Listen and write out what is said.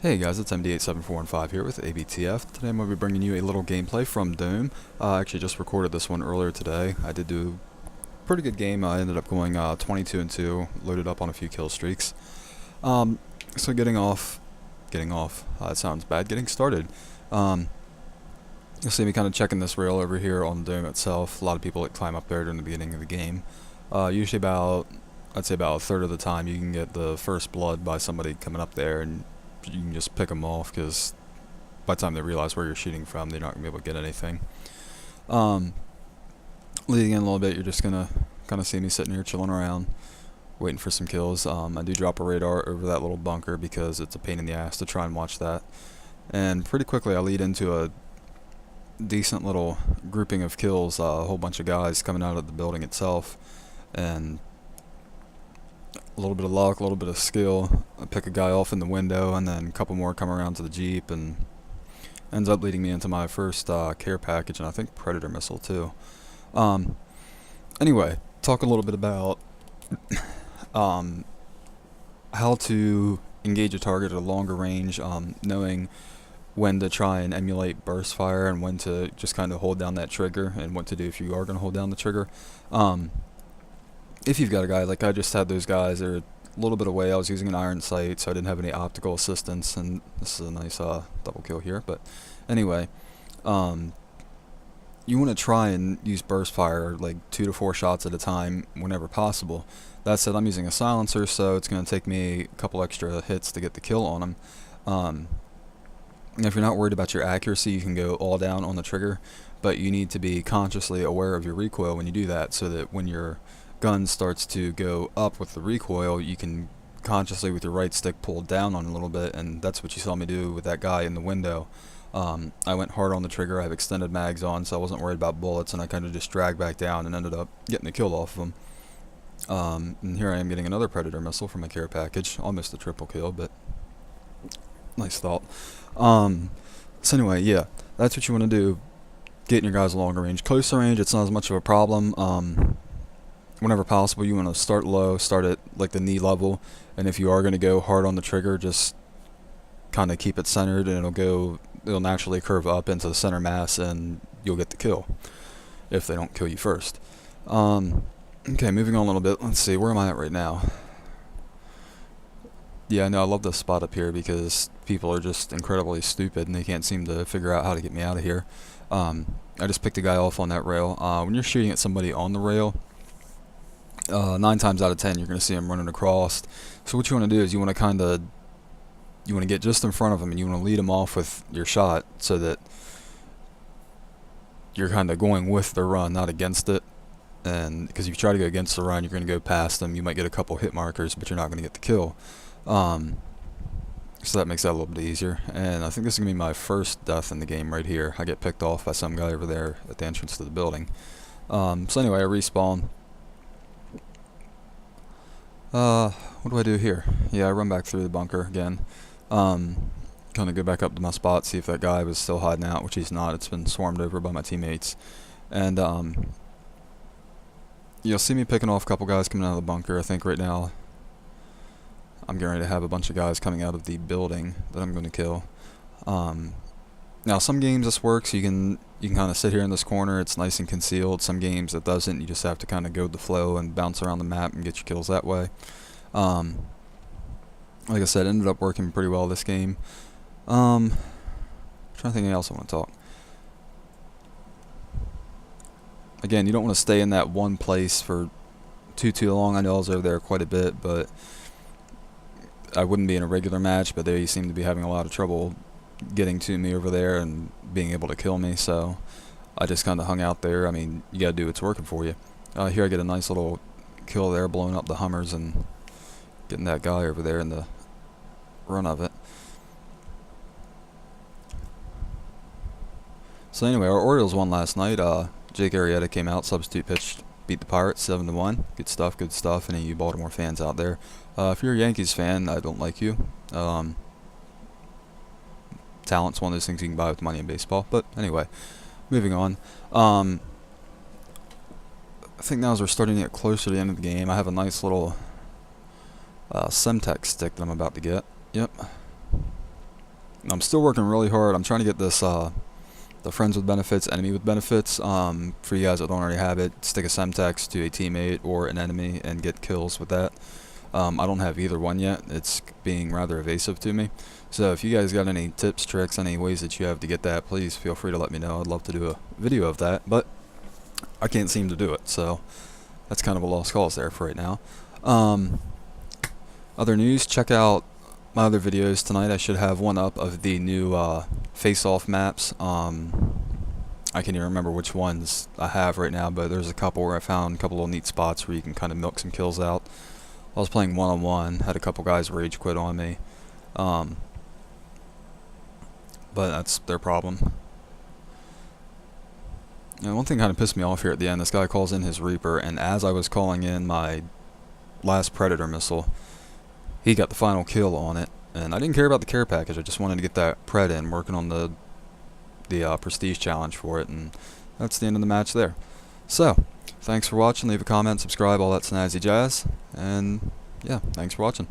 Hey guys, it's MD87415 here with ABTF. Today I'm going to be bringing you a little gameplay from Doom. I actually just recorded this one earlier today. I did do a pretty good game. I ended up going 22-2, loaded up on a few kill streaks. So getting off, it sounds bad, getting started. You'll see me kind of checking this rail over here on Doom itself. A lot of people that climb up there during the beginning of the game. Usually I'd say about a third of the time you can get the first blood by somebody coming up there, and you can just pick them off because by the time they realize where you're shooting from, they're not going to be able to get anything. Leading in a little bit, you're just going to kind of see me sitting here chilling around, waiting for some kills. I do drop a radar over that little bunker because it's a pain in the ass to try and watch that. And pretty quickly I lead into a decent little grouping of kills, a whole bunch of guys coming out of the building itself, and a little bit of luck, a little bit of skill. I pick a guy off in the window, and then a couple more come around to the Jeep, and ends up leading me into my first care package, and I think Predator missile too. Anyway, talk a little bit about how to engage a target at a longer range, knowing when to try and emulate burst fire and when to just kind of hold down that trigger, and what to do if you are going to hold down the trigger. If you've got a guy, like I just had those guys, they're a little bit away. I was using an iron sight, so I didn't have any optical assistance, and this is a nice double kill here. But anyway, you want to try and use burst fire like 2 to 4 shots at a time whenever possible. That said, I'm using a silencer, so it's going to take me a couple extra hits to get the kill on him. And if you're not worried about your accuracy, you can go all down on the trigger, but you need to be consciously aware of your recoil when you do that, so that when your gun starts to go up with the recoil, you can consciously with your right stick pull down on it a little bit, and that's what you saw me do with that guy in the window. I went hard on the trigger. I have extended mags on, so I wasn't worried about bullets, and I kind of just dragged back down and ended up getting the kill off of him. And here I am getting another Predator missile from a care package. Almost a triple kill, but nice thought. So anyway, yeah, that's what you want to do, getting your guys a longer range. Closer range, it's not as much of a problem. Whenever possible, you want to start low, start at like the knee level, and if you are going to go hard on the trigger, just kind of keep it centered, and it'll naturally curve up into the center mass, and you'll get the kill if they don't kill you first. Okay, moving on a little bit. Let's see, where am I at right now? Yeah, no, I love this spot up here because people are just incredibly stupid and they can't seem to figure out how to get me out of here. I just picked a guy off on that rail. When you're shooting at somebody on the rail, 9 times out of 10 you're going to see them running across. So what you want to do is you want to get just in front of them, and you want to lead them off with your shot so that you're kind of going with the run, not against it. And because if you try to go against the run, you're going to go past them. You might get a couple hit markers, but you're not going to get the kill. So that makes that a little bit easier. And I think this is going to be my first death in the game right here. I get picked off by some guy over there at the entrance to the building. So anyway, I respawn. What do I do here? Yeah, I run back through the bunker again. Kind of go back up to my spot, see if that guy was still hiding out, which he's not. It's been swarmed over by my teammates. And you'll see me picking off a couple guys coming out of the bunker. I think right now I'm getting ready to have a bunch of guys coming out of the building that I'm going to kill. Now some games this works. You can kind of sit here in this corner. It's nice and concealed. Some games it doesn't. You just have to kind of go with the flow and bounce around the map and get your kills that way. Like I said, it ended up working pretty well this game. Trying to think anything else I want to talk. Again, you don't want to stay in that one place for too long. I know I was over there quite a bit, but I wouldn't be in a regular match, but they seem to be having a lot of trouble getting to me over there and being able to kill me, so I just kind of hung out there. I mean, you gotta do what's working for you. Here I get a nice little kill there, blowing up the Hummers and getting that guy over there in the run of it. So anyway, our Orioles won last night. Jake Arrieta came out, substitute pitched, beat the Pirates 7-1. Good stuff. Any of you Baltimore fans out there, if you're a Yankees fan, I don't like you. Talent's one of those things you can buy with money in baseball. But anyway, moving on. I think now as we're starting to get closer to the end of the game, I have a nice little Semtex stick that I'm about to get. Yep. I'm still working really hard. I'm trying to get this the friends with benefits, enemy with benefits. For you guys that don't already have it, stick a Semtex to a teammate or an enemy and get kills with that. I don't have either one yet. It's being rather evasive to me. So if you guys got any tips, tricks, any ways that you have to get that, please feel free to let me know. I'd love to do a video of that, but I can't seem to do it. So that's kind of a lost cause there for right now. Other news, check out my other videos tonight. I should have one up of the new face-off maps. I can't even remember which ones I have right now, but there's a couple where I found a couple little neat spots where you can kind of milk some kills out. I was playing one-on-one, had a couple guys rage quit on me, but that's their problem. And one thing kind of pissed me off here at the end, this guy calls in his Reaper, and as I was calling in my last Predator missile, he got the final kill on it, and I didn't care about the care package. I just wanted to get that pred in, working on the prestige challenge for it, and that's the end of the match there. So, thanks for watching. Leave a comment, subscribe, all that snazzy jazz, and yeah, thanks for watching.